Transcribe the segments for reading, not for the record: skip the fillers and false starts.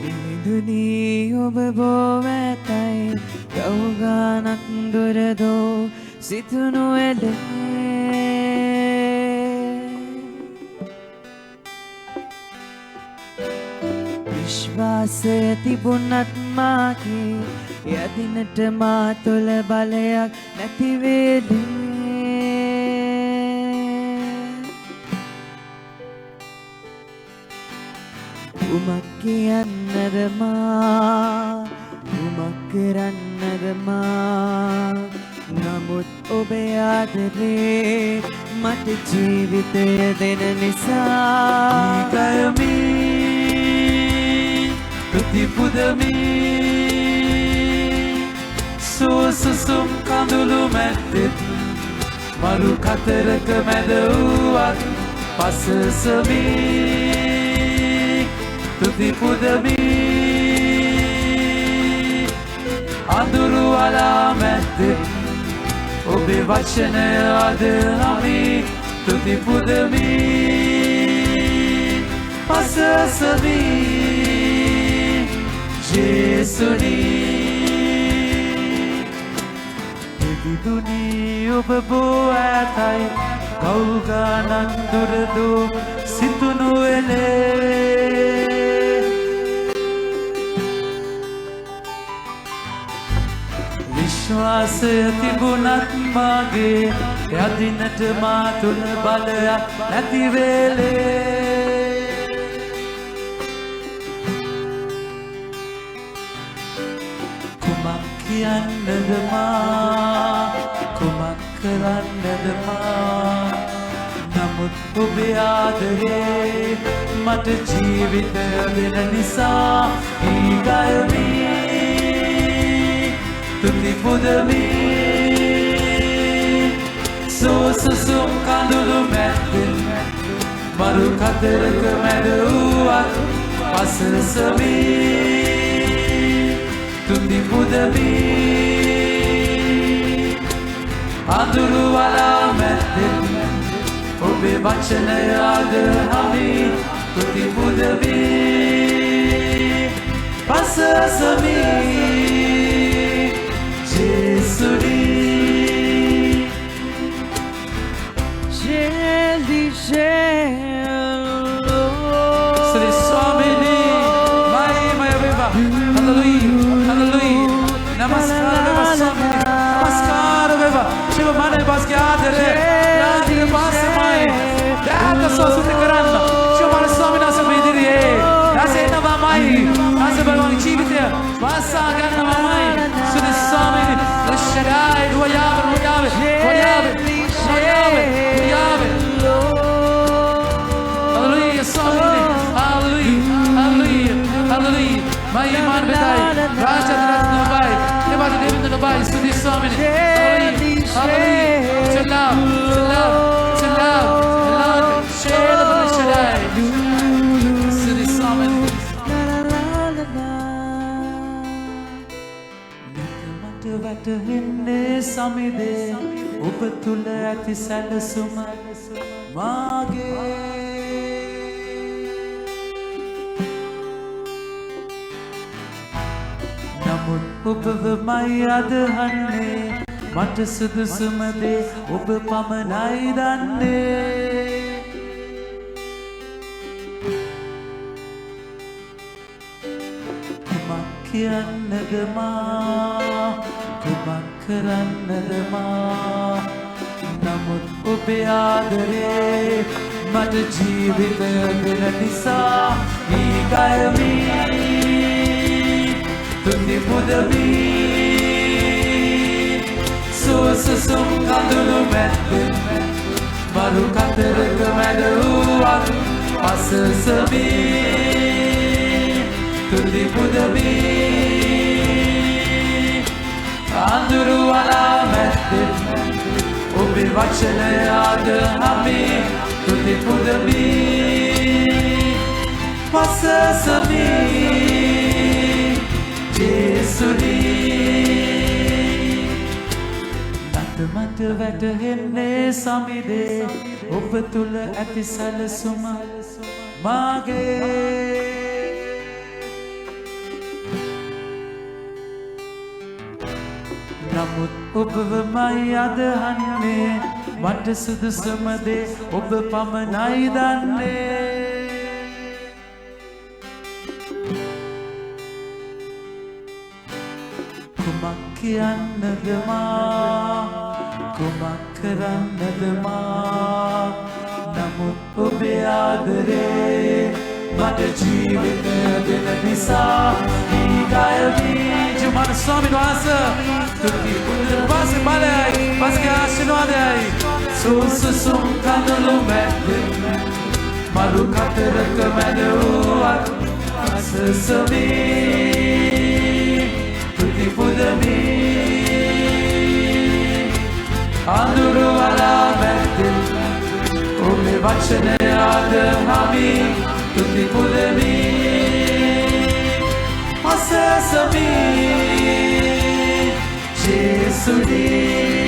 විවිධුනි ඔබ බෝ ඇතයි ගෞගානක් දුරදෝ සිතුනු එලේ විශ්වාසය තිබුණත් මාගේ යදිනට මා තුළ බලයක් නැති වේලේ උමක් කියන්නද මා උමක් කරන්නද මා නමුත් ඔබේ ආදරේ මට ජීවිතය දෙන නිසා ගයමි ප්‍රතිපුදමි සුසුම් කඳුළු මැද්දෙත් මරු කතරක මැද වූවත් පසසමි ප්‍රතිපුදමි අඳුරු වලා මැද්දෙත් ඔබේ වචනය අදහමි ප්‍රතිපුදමි පසසමි ජේසුනි විවිධුනි ඔබ බෝ ඇතයි කවුගානක් දුරදෝ සිතුනු එලේ විශ්වාසය තිබුණත් මාගේ යදිනට මා තුළ බලයක් නැති වේලේ කුමක් කියන්නද මා කුමක් කරන්නද මා නමුත් ඔබේ ආදරේ මට ජීවිතය දෙන නිසා ඊගයමි ප්‍රතිපුදමි සුසුම් කඳුළු මැද්දෙන් මරු කතරක මැද වූවත් පසසමි ප්‍රතිපුදමි අඳුරු වලා මැද්දෙන් ඔබේ වචනය අදහමි ප්‍රතිපුදමි පසසමි ජේසුනි Sri Swamini Maya Beba Hallelujah Hallelujah Namaskar Beba Swamini Namaskar Beba Shiva Mane Bas ke aadare Yaadire Bas Mai Data Swasuti Karanna Shiva Mane Swamini Asa Vidiriye Asa Enava Mai Asa Bhagavan Jeevitaya Vasa Ganna Mai Sri Swamini Rashadai Ruyave Ruyave Ruyave Ruyave Ruyave Hallelujah Swamini Hallelujah Hallelujah Hallelujah Mai Iman Bedai Raja Ratna Bai Devada Devendra Bai Sri Swamini Hallelujah Hallelujah Salam Salam Salam Salam Shela Rashadai Sri Swamini වැටහෙන්නේ සමිදේ ඔබ තුළ ඇති සැලසුම මාගේ නමුත් ඔබවමයි අදහන්නේ මට සුදුසුම දේ ඔබ පමණයි දන්නේ කුමක් කියන්නද මා කුමක් කරන්නද මා නමුත් ඔබේ ආදරේ මට ජීවිතය දෙන නිසා ඊගයමි ප්‍රතිපුදමි සුසුම් කඳුළු මැද්දෙන් මරු කතරක මැද වූවත් පසසමි ප්‍රතිපුදමි අඳුරු වලා මැද්දෙන් ඔබේ වචනය අදහමි ප්‍රතිපුදමි පසසමි ජේසුනි මට වැටහෙන්නේ සමිදේ ඔබ තුළ ඇති සැලසුම මාගේ නමුත් ඔබවමයි අදහන්නේ මට සුදුසුම දේ ඔබ පමණයි දන්නේ කුමක් කියන්නද මා කුමක් කරන්නද මා නමුත් ඔබේ ආදරේ මට ජීවිතය දෙන නිසා ඊගායවී ජුමන ස්වාමීන් වහන්සේ තුති පුදුර වාසි බලයි පස්ගේ ආශිර්වාදයයි සුසුසුම් කඳුළු මැද්දේ මරු කතරක මැද වූවත් අසසමී තුති පුදමී අඳුරු වලා මැද්දේ ඔබේ වචනය අදහමි තුති පුදමී අසසමී ජේසුනී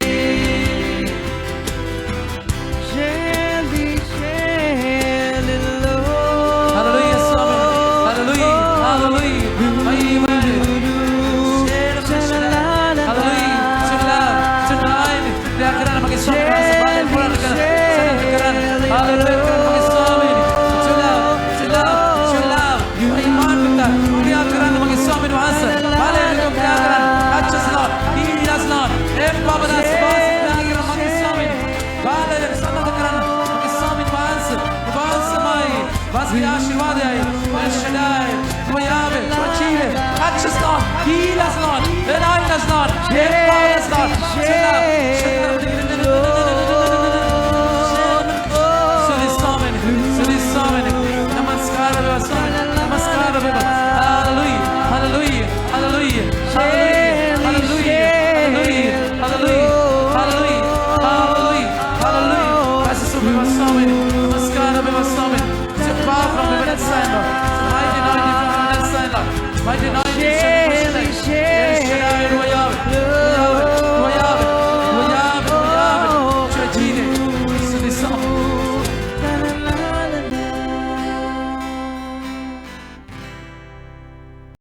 ආශිර්වාදයයි එල්ෂඩයි තුයාවේ වචීවේ touch us Lord heal us Lord enlighten us Lord empower us Lord namaskar namaskar hallelujah hallelujah hallelujah hallelujah hallelujah hallelujah hallelujah hallelujah pastor Subi Wasami namaskar Wasami far from the minute sign, Lord. Mighty anointing from the minute sign, Lord. Mighty anointing,